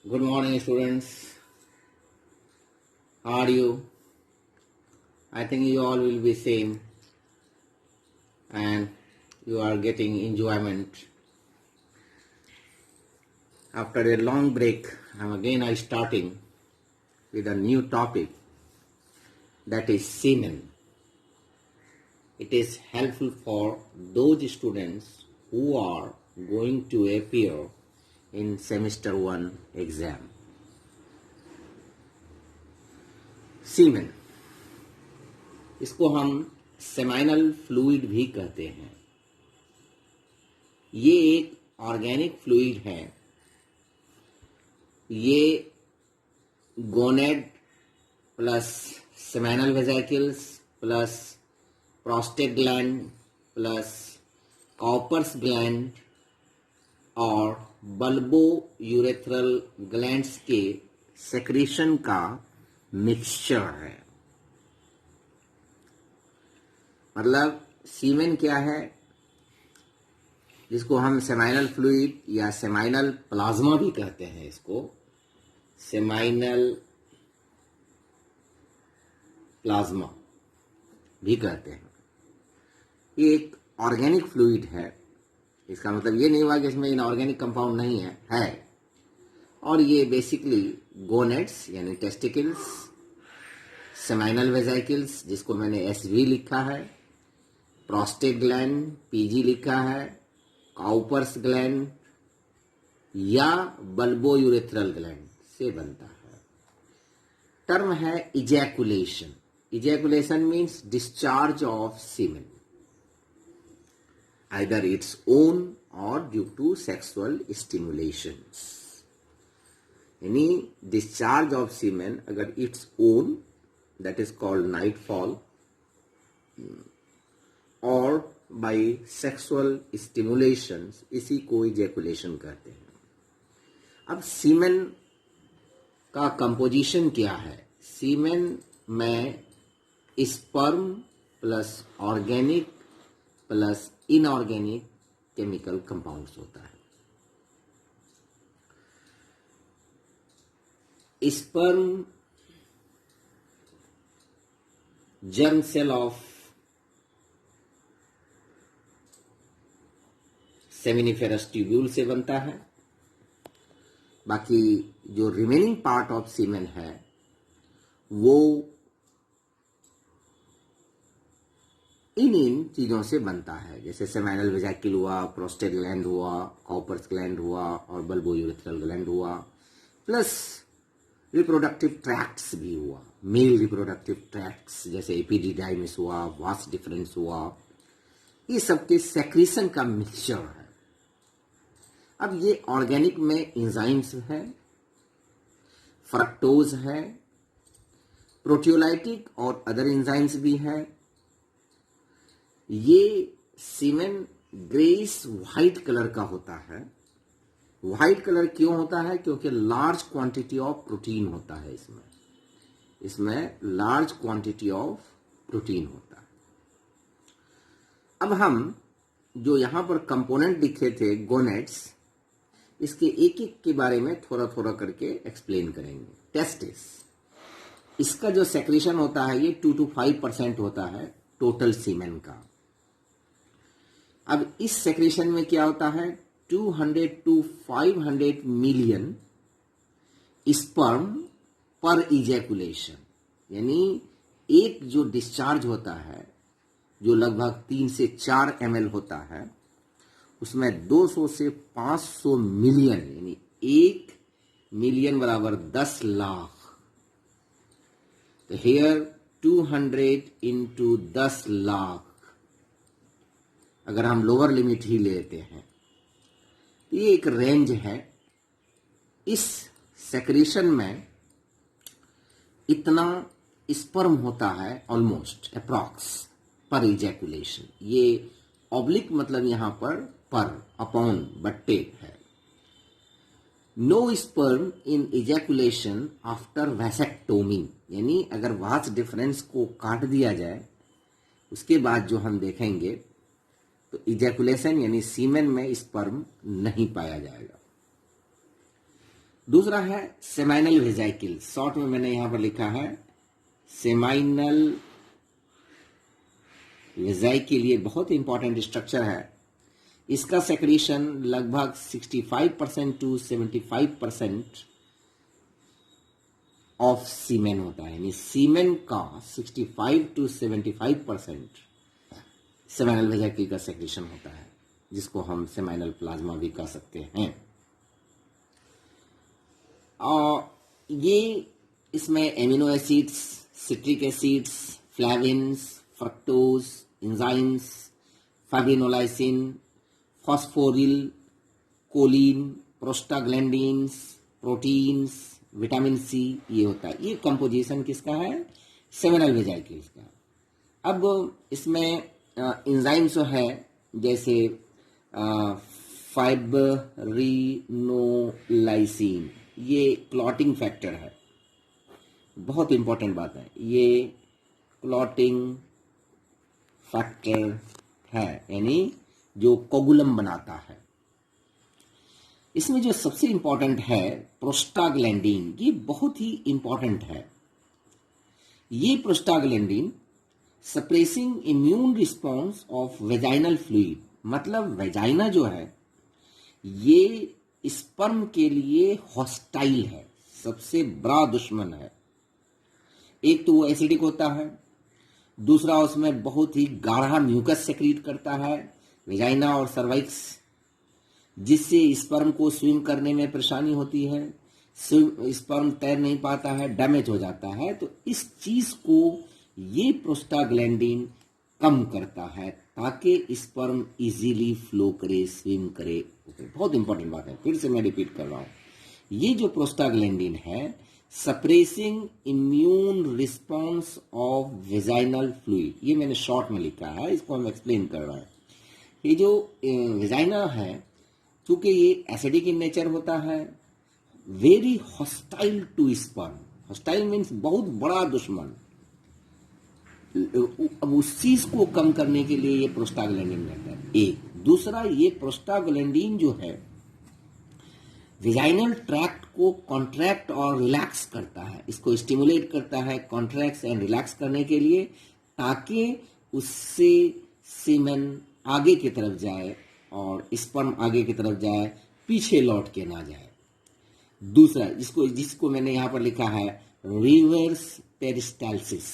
Good morning, students. How are you? I think you all will be same, and you are getting enjoyment. After a long break, I starting with a new topic, that is semen. It is helpful for those students who are going to appear in semester 1 exam. सीमेन, इसको हम seminal fluid भी कहते हैं। ये एक organic fluid है। ये gonad plus seminal vesicles plus prostate gland plus Cowper's gland और बल्बो यूरेथ्रल ग्लैंड्स के सेक्रेशन का मिक्सचर है। मतलब सीमेन क्या है, जिसको हम सेमाइनल फ्लूइड या सेमाइनल प्लाज्मा भी कहते हैं, इसको सेमाइनल प्लाज्मा भी कहते हैं। ये एक ऑर्गेनिक फ्लूइड है। इसका मतलब ये नहीं हुआ कि इसमें इनऑर्गेनिक कंपाउंड नहीं है। और ये बेसिकली गोनेड्स यानी टेस्टिकल्स, सेमाइनल वेसिकल्स जिसको मैंने एसवी लिखा है, प्रोस्टेट ग्लैंड पीजी लिखा है, काउपर्स ग्लैंड या बल्बो यूरेथ्रल ग्लैंड से बनता है। टर्म है ejaculation. Ejaculation means discharge of semen, either its own or due to sexual stimulations. Any discharge of semen अगर its own, that is called nightfall, or by sexual stimulations, इसी को ejaculation कहते हैं। अब सीमेन का कंपोजिशन क्या है? सीमेन में sperm plus organic plus inorganic chemical compounds होता है। Sperm germ cell of seminiferous tubule से बनता है। बाकी जो रिमेनिंग पार्ट ऑफ सीमेन है वो इन चीजों से बनता है, जैसे सेमाइनल वेसिकल हुआ, प्रोस्टेट ग्लैंड हुआ, कॉपर्स ग्लैंड हुआ और बल्बो यूरेथ्रल ग्लैंड हुआ, प्लस रिप्रोडक्टिव ट्रैक्ट्स भी हुआ। मेल रिप्रोडक्टिव ट्रैक्ट्स जैसे एपिडिडाइमिस हुआ, वास डिफरेंस हुआ, ये सबके सेक्रेशन का मिक्सचर है। अब ये ऑर्गेनिक में एंजाइम्स है, फ्रक्टोज है, प्रोटियोलाइटिक और अदर एंजाइम्स भी है। ये सीमेन ग्रेइश व्हाइट कलर का होता है। व्हाइट कलर क्यों होता है? क्योंकि लार्ज क्वांटिटी ऑफ प्रोटीन होता है इसमें लार्ज क्वांटिटी ऑफ प्रोटीन होता है। अब हम जो यहां पर कंपोनेंट दिखे थे गोनेड्स, इसके एक एक के बारे में थोड़ा थोड़ा करके एक्सप्लेन करेंगे। टेस्टिस, इसका जो सेक्रेशन होता है ये 2 to 5% होता है टोटल सीमेन का। अब इस सेक्रेशन में क्या होता है, 200 to 500 मिलियन स्पर्म पर इजैकुलेशन, यानी एक जो डिस्चार्ज होता है जो लगभग 3 से 4 ml होता है, उसमें 200 से 500 मिलियन, यानी 1 मिलियन बराबर 10 लाख। तो हेयर 200 into 10 लाख, अगर हम लोअर लिमिट ही लेते हैं, ये एक रेंज है। इस सेक्रेशन में इतना स्पर्म होता है ऑलमोस्ट अप्रॉक्स पर इजैकुलेशन। ये ऑब्लिक मतलब यहां पर अपॉन बट्टे है। No sperm in ejaculation after vasectomy, यानी अगर वास डिफरेंस को काट दिया जाए उसके बाद जो हम देखेंगे तो इजैकुलेशन यानी सीमेन में स्पर्म नहीं पाया जाएगा। दूसरा है सेमाइनल वेजाइकल, शॉर्ट में मैंने यहां पर लिखा है सेमाइनल वेजाइकल। ये बहुत इंपॉर्टेंट स्ट्रक्चर है। इसका सेक्रेशन लगभग 65% टू 75% ऑफ सीमेन होता है, यानी सीमेन का 65 टू 75% सेमाइनल वेजाइकल का सेक्रेशन होता है, जिसको हम सेमाइनल प्लाज्मा भी कह सकते हैं। और ये इसमें amino acids, citric acids, flavins, fructose, enzymes, fibrinolysin, phosphoryl, choline, prostaglandins, proteins, vitamin C, ये होता है। ये कंपोजिशन किसका है? सेमिनल वेजाइकल्स का। अब इसमें एंजाइम्स है जैसे फाइब्रिनोलाइसिन, ये क्लॉटिंग फैक्टर है, बहुत इंपॉर्टेंट बात है, ये क्लॉटिंग फैक्टर है, यानी जो कोगुलम बनाता है। इसमें जो सबसे इंपॉर्टेंट है प्रोस्टाग्लैंडिन, ये बहुत ही इंपॉर्टेंट है। ये prostaglandin suppressing immune response of vaginal fluid, मतलब वेजाइना जो है ये स्पर्म के लिए हॉस्टाइल है, सबसे बड़ा दुश्मन है। एक तो वो एसिडिक होता है, दूसरा उसमें बहुत ही गाढ़ा म्यूकस सेक्रीट करता है वेजाइना और सर्वाइक्स, जिससे स्पर्म को स्विम करने में परेशानी होती है, स्पर्म तैर नहीं पाता है, डैमेज हो जाता है। तो इस चीज को ये प्रोस्टाग्लैंडिन कम करता है ताकि स्पर्म इजीली फ्लो करे, स्विम करे। बहुत इंपॉर्टेंट बात है, फिर से मैं रिपीट कर रहा हूं, ये जो प्रोस्टाग्लैंडिन है suppressing immune response of vaginal fluid, ये मैंने शॉर्ट में लिखा है, इसको हम एक्सप्लेन कर रहे हैं। ये जो वेजाइना है, चूंकि ये एसिडिक इन नेचर होता है, very hostile to sperm, hostile means बहुत बड़ा दुश्मन। अब उस चीज को कम करने के लिए ये प्रोस्टाग्लैंडिन रहता है। एक दूसरा, ये प्रोस्टाग्लैंडिन जो है वेजाइनल ट्रैक्ट को कॉन्ट्रैक्ट और रिलैक्स करता है, इसको स्टिमुलेट करता है कॉन्ट्रैक्ट एंड रिलैक्स करने के लिए, ताकि उससे सीमेन आगे की तरफ जाए और स्पर्म आगे की तरफ जाए, पीछे लौट के ना जाए। दूसरा, जिसको मैंने यहां पर लिखा है रिवर्स पेरिस्टाल्सिस,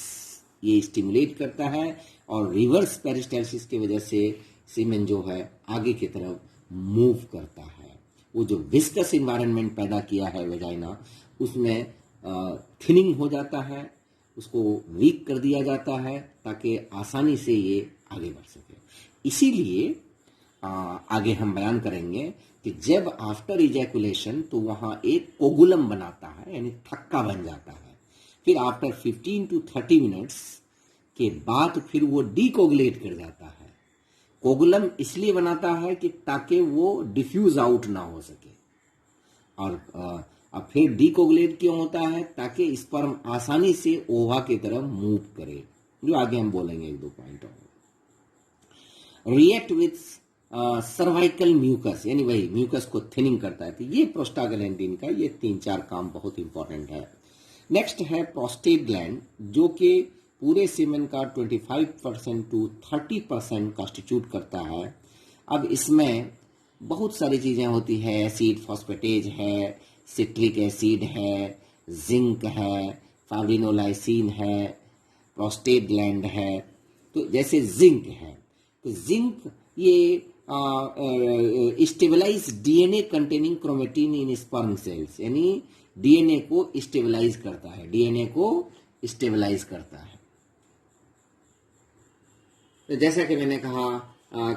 ये स्टिमुलेट करता है और रिवर्स पेरिस्टाल्सिस की वजह से सीमेन जो है आगे की तरफ मूव करता है। वो जो विस्कस इन्वायरमेंट पैदा किया है वेजाइना, उसमें थिनिंग हो जाता है, उसको वीक कर दिया जाता है ताकि आसानी से ये आगे बढ़ सके। इसीलिए आगे हम बयान करेंगे कि जब आफ्टर इजैकुलेशन तो वहां एक कोगुलम बनाता है, यानी थक्का बन जाता है। फिर आफ्टर 15 टू 30 मिनट्स के बाद फिर वो डीकोगुलेट कर जाता है। कोगुलम इसलिए बनाता है कि ताकि वो डिफ्यूज आउट ना हो सके, और अब फिर डीकोगुलेट क्यों होता है? ताकि स्पर्म आसानी से ओवा की तरफ मूव करे, जो आगे हम बोलेंगे एक दो पॉइंट और। रिएक्ट विथ सर्वाइकल म्यूकस, यानी वही म्यूकस को थिनिंग करता है। तो ये प्रोस्टाग्लैंडिन का ये 3-4 काम बहुत इंपॉर्टेंट है। नेक्स्ट है प्रोस्टेट ग्लैंड, जो कि पूरे सीमेन का 25% टू 30% कॉन्स्टिट्यूट करता है। अब इसमें बहुत सारी चीजें होती है, एसिड फॉस्फेटेज है, सिट्रिक एसिड है, जिंक है, फाइब्रिनोलाइसिन है, प्रोस्टेट ग्लैंड है। तो जैसे जिंक है, तो जिंक ये स्टेबलाइज डीएनए कंटेनिंग क्रोमेटिन इन स्पर्म सेल्स, यानी डीएनए को स्टेबलाइज करता है, डीएनए को स्टेबलाइज करता है। तो जैसा कि मैंने कहा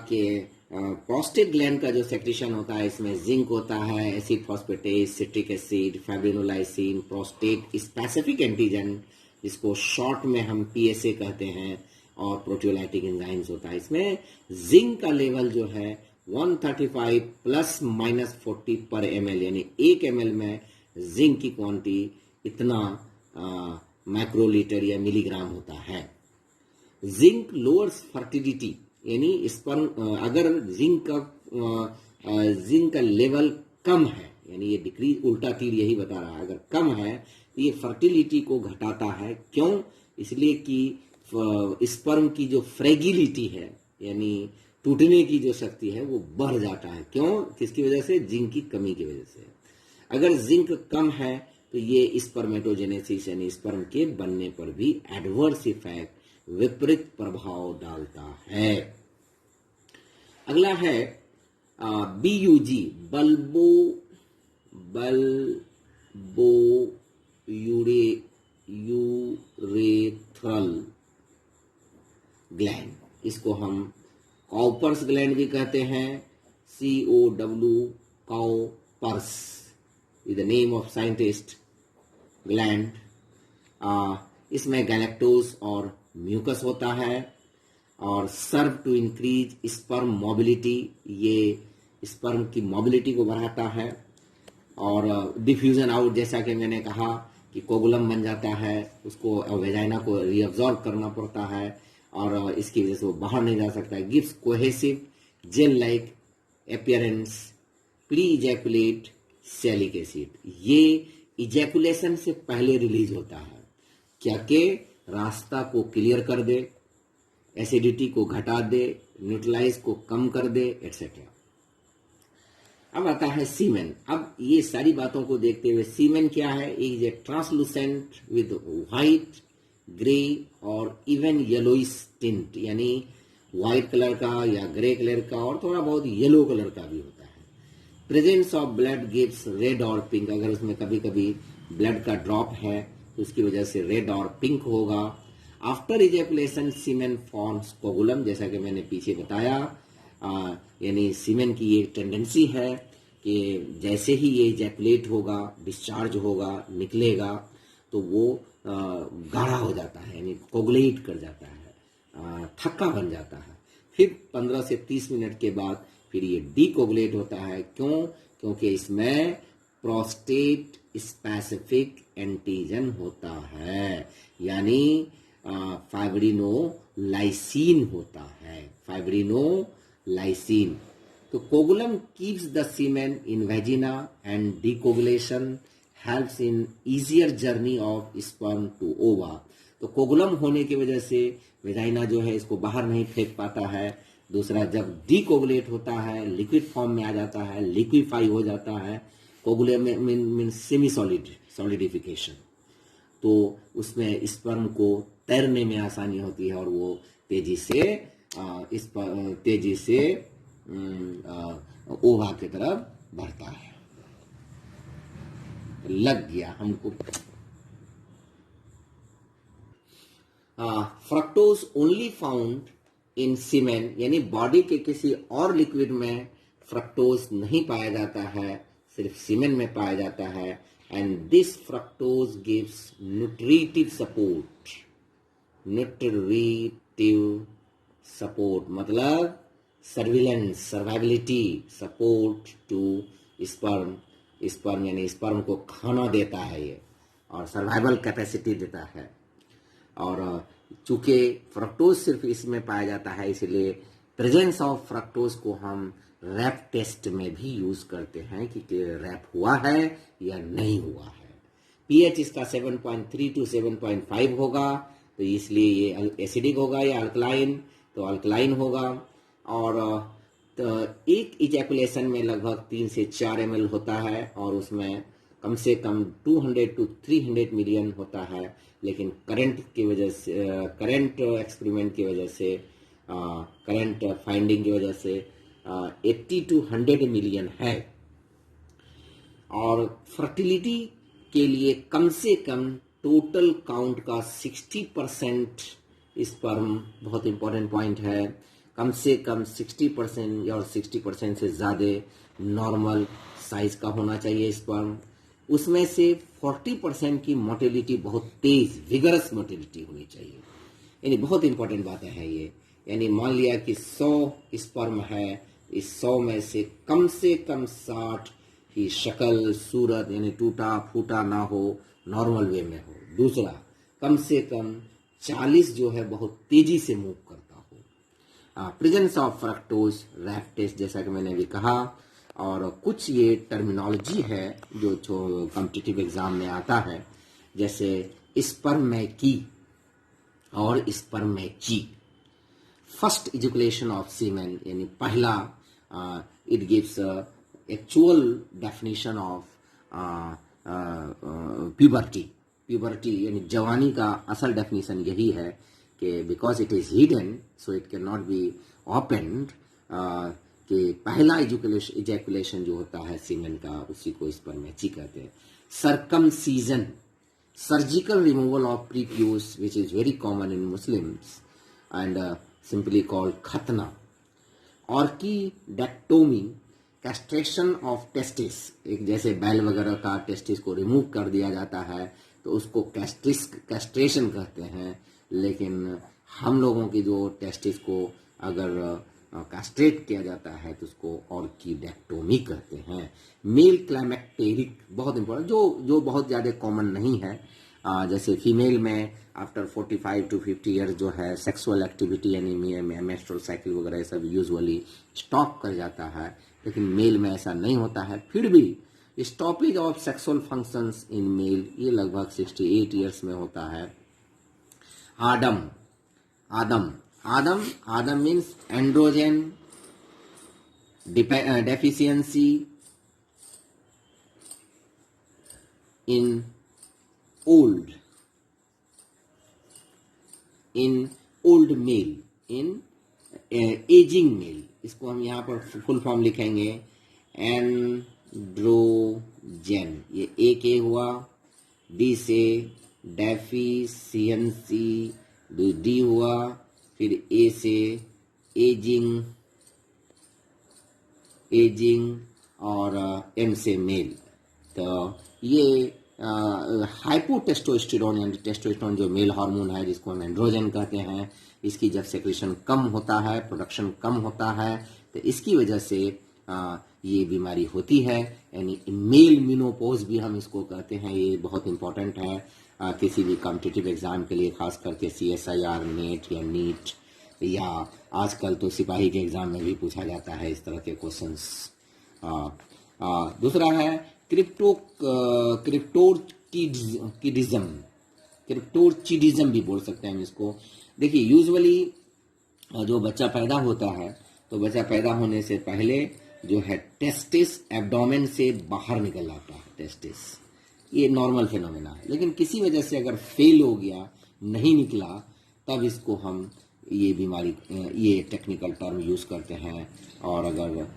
कि प्रोस्टेट ग्लैंड का जो सेक्रेशन होता है, इसमें जिंक होता है, acid phosphatase, citric acid, fibrinolysin, prostate specific antigen, जिसको शॉर्ट में हम पीएसए कहते हैं, और प्रोटियोलाइटिक एंजाइम्स होता है। इसमें जिंक का लेवल जो है 135 ± 40 पर ml, यानी 1 ml में जिंक की क्वांटिटी इतना माइक्रोलीटर या मिलीग्राम होता है। जिंक लोअर्स फर्टिलिटी, यानी स्पर्म अगर जिंक का लेवल कम है, यानी ये डिक्रीज, उल्टा तीर यही बता रहा है, अगर कम है तो ये फर्टिलिटी को घटाता है। क्यों? इसलिए कि स्पर्म की जो फ्रेगिलिटी है, यानी टूटने की जो शक्ति है, वो बढ़ जाता है। क्यों? किसकी वजह से? जिंक की कमी की वजह से। अगर जिंक कम है तो ये स्पर्मेटोजेनेसिस यानी स्पर्म के बनने पर भी एडवर्स इफेक्ट, विपरीत प्रभाव डालता है। अगला है BUG, यूरेथ्रल ग्लैंड, इसको हम कॉपर्स ग्लैंड भी कहते हैं, COW, Cowper's is the name of scientist gland. इसमें गैलेक्टोज और म्यूकस होता है और serve to increase sperm mobility, ये स्पर्म की मोबिलिटी को बढ़ाता है। और डिफ्यूजन आउट, जैसा कि मैंने कहा कि कोगुलम बन जाता है, उसको वेजाइना को रीअब्जॉर्ब करना पड़ता है और इसकी वजह से वो बाहर नहीं जा सकता है। Gives cohesive gel like appearance, pre ejaculate sialic acid, ये इजैकुलेशन से पहले रिलीज होता है, क्या के रास्ता को क्लियर कर दे, एसिडिटी को घटा दे, न्यूट्रलाइज को कम कर दे, एटसेट्रा। अब आता है सीमेन। अब ये सारी बातों को देखते हुए सीमेन क्या है? Is a translucent with white, grey और इवन येलोइश टिंट, यानी व्हाइट कलर का या ग्रे कलर का और थोड़ा बहुत येलो कलर का भी होता है। Presence of blood gives red और पिंक, अगर उसमें कभी कभी ब्लड का ड्रॉप है तो उसकी वजह से रेड और पिंक होगा। आफ्टर इजैकुलेशन सीमेन फॉर्म्स कोगुलम, जैसा कि मैंने पीछे बताया, यानी सीमेन की ये टेंडेंसी है कि जैसे ही ये इजैकुलेट होगा, डिस्चार्ज होगा, निकलेगा, तो वो गाढ़ा हो जाता है, यानी कोगुलेट कर जाता है, थक्का बन जाता है। फिर 15 से 30 मिनट के बाद फिर ये डीकोगुलेट होता है। क्यों? क्योंकि इसमें प्रोस्टेट स्पेसिफिक एंटीजन होता है, यानी फाइब्रिनोलाइसिन होता है, फाइब्रिनोलाइसिन। तो coagulum keeps the semen in vagina and decoagulation helps in easier journey of sperm to ova. तो कोगुलम होने की वजह से वेजाइना जो है इसको बाहर नहीं फेंक पाता है। दूसरा, जब डीकोगुलेट होता है, लिक्विड फॉर्म में आ जाता है, लिक्विफाई हो जाता है, कोगुलम मीन सेमी सॉलिड, सॉलिडिफिकेशन, तो उसमें स्पर्म को तैरने में आसानी होती है और वो तेजी से ओवा की तरफ बढ़ता है। लग गया हमको। फ्रक्टोज ओनली फाउंड इन सीमेन, यानी बॉडी के किसी और लिक्विड में फ्रक्टोज नहीं पाया जाता है, सिर्फ सीमेन में पाया जाता है। And this fructose gives nutritive support, मतलब surveillance, survivability, support to sperm यानी स्पर्म को खाना देता है ये, और सर्वाइवल कैपेसिटी देता है। और चूंकि फ्रक्टोज सिर्फ इसमें पाया जाता है, इसलिए प्रेजेंस ऑफ फ्रक्टोज को हम रैप टेस्ट में भी यूज करते हैं कि रैप हुआ है या नहीं हुआ है। पीएच इसका 7.3 to 7.5 होगा, तो इसलिए ये एसिडिक होगा या अल्कलाइन, तो अल्कलाइन होगा। और तो एक इजैकुलेशन में लगभग 3 से 4 ml होता है और उसमें कम से कम 200 to 300 मिलियन होता है। लेकिन करंट की वजह से, करंट एक्सपेरिमेंट की वजह से, करंट फाइंडिंग की वजह से 80 to 100 मिलियन है। और फर्टिलिटी के लिए कम से कम टोटल काउंट का 60% स्पर्म, बहुत इंपॉर्टेंट पॉइंट है, कम से कम 60% और 60% से ज़्यादा नॉर्मल साइज का होना चाहिए स्पर्म। उसमें से 40% की मोटिलिटी बहुत तेज विगरस मोटिलिटी होनी चाहिए, यानी बहुत इंपॉर्टेंट बात है ये। यानी मान लिया कि 100 स्पर्म है, इस 100 में से कम 60 की शक्ल सूरत यानी टूटा फूटा ना हो, नॉर्मल वे में हो। दूसरा, कम से कम 40 जो है बहुत तेजी से मूव करता हो। Presence of fructose rap test, जैसा कि मैंने भी कहा, और कुछ ये टर्मिनोलॉजी है जो कॉम्पिटिटिव एग्जाम में आता है, जैसे स्पर्मेकी और स्पर्मेची। फर्स्ट इजुकुलेशन ऑफ सीमेन यानी पहला, it gives actual definition of puberty यानी जवानी का असल डेफिनेशन यही है कि because it is hidden so it can not be opened, कि पहला इजैकुलेशन जो होता है सीमेन का उसी को स्पर्मेची कहते हैं। Circumcision, surgical removal of prepuce which is very common in Muslims and simply called खतना। ऑर्किडेक्टोमी, कैस्ट्रेशन ऑफ टेस्टिस, एक जैसे बैल वगैरह का टेस्टिस को रिमूव कर दिया जाता है तो उसको कैस्ट्रेशन कहते हैं, लेकिन हम लोगों की जो टेस्टिस को अगर कैस्ट्रेट किया जाता है तो उसको ऑर्किडेक्टोमी कहते हैं। मेल क्लाइमेक्टेरिक, बहुत इंपॉर्टेंट, जो बहुत ज़्यादा कॉमन नहीं है, जैसे फीमेल में आफ्टर 45 to 50 ईयर जो है सेक्सुअल एक्टिविटी यानी मेंस्ट्रुअल साइकिल वगैरह सब यूजुअली स्टॉप कर जाता है, लेकिन मेल में ऐसा नहीं होता है। फिर भी stoppage of sexual functions in male ये लगभग 68 ईयर्स में होता है। ADAM means androgen deficiency in old male, in aging male. इसको हम यहाँ पर फुल फॉर्म लिखेंगे एंड्रोजन, ये ए हुआ, डी से डेफिशिएंसी, डी हुआ, फिर ए से एजिंग और एम से मेल। तो ये हाइपोटेस्टोस्टेरोन यानी टेस्टोस्टेरोन जो मेल हार्मोन है जिसको हम एंड्रोजन कहते हैं, इसकी जब सेक्रेशन कम होता है, प्रोडक्शन कम होता है, तो इसकी वजह से ये बीमारी होती है, यानी मेल मिनोपॉज भी हम इसको कहते हैं। ये बहुत इंपॉर्टेंट है किसी भी कॉम्पिटिटिव एग्जाम के लिए, खास करके CSIR, नेट या नीट, या आजकल तो सिपाही के एग्जाम में भी पूछा जाता है इस तरह के क्वेश्चंस। दूसरा है क्रिप्टोर्चिडिज्म भी बोल सकते हैं हम इसको। देखिए यूजुअली जो बच्चा पैदा होता है तो बच्चा पैदा होने से पहले जो है टेस्टिस एब्डोमेन से बाहर निकल आता है, टेस्टिस, ये नॉर्मल फिनोमेना है। लेकिन किसी वजह से अगर फेल हो गया, नहीं निकला, तब इसको हम ये बीमारी, ये टेक्निकल टर्म यूज़ करते हैं। और अगर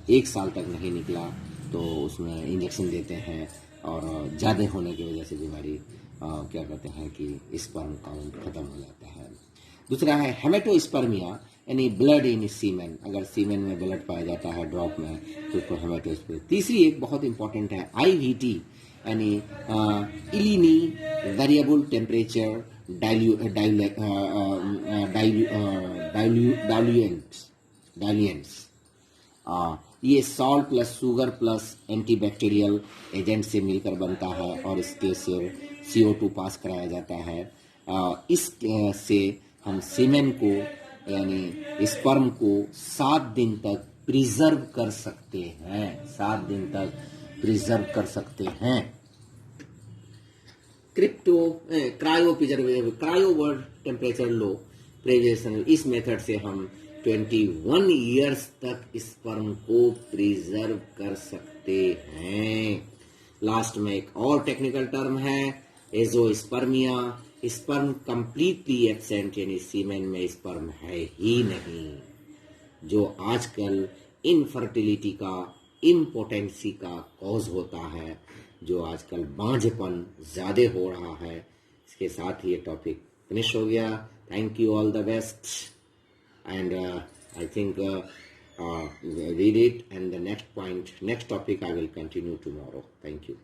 1 साल तक नहीं निकला तो उसमें इंजेक्शन देते हैं, और ज़्यादा होने की वजह से बीमारी क्या कहते हैं कि स्पर्म काउंट खत्म हो जाता है। दूसरा है हेमेटोस्पर्मिया यानी ब्लड इन सीमेन, अगर सीमेन में ब्लड पाया जाता है ड्रॉप में तो उसको हेमेटोस्पर्मिया। तीसरी एक बहुत इंपॉर्टेंट है IVT यानी इलिनी वेरिएबल टेम्परेचर डाइल्यूएंट्स। ये salt plus sugar plus antibacterial agent से मिलकर बनता है और इसके से CO2 पास कराया जाता है। इससे हम सीमेन को यानी स्पर्म को 7 दिन तक प्रिजर्व कर सकते हैं, 7 दिन तक प्रिजर्व कर सकते हैं। Cryo word temperature low preservation, इस मेथड से हम 21 इयर्स तक स्पर्म को प्रिजर्व कर सकते हैं। लास्ट में एक और टेक्निकल टर्म है एजोस्पर्मिया, स्पर्म कंप्लीटली एब्सेंट यानी सीमेन में स्पर्म है ही नहीं, जो आजकल इनफर्टिलिटी का, इम्पोटेंसी का कॉज होता है, जो आजकल बांझपन ज्यादा हो रहा है। इसके साथ ही ये टॉपिक फिनिश हो गया। Thank you, all the best, and I think read it, and the next topic I will continue tomorrow. Thank you.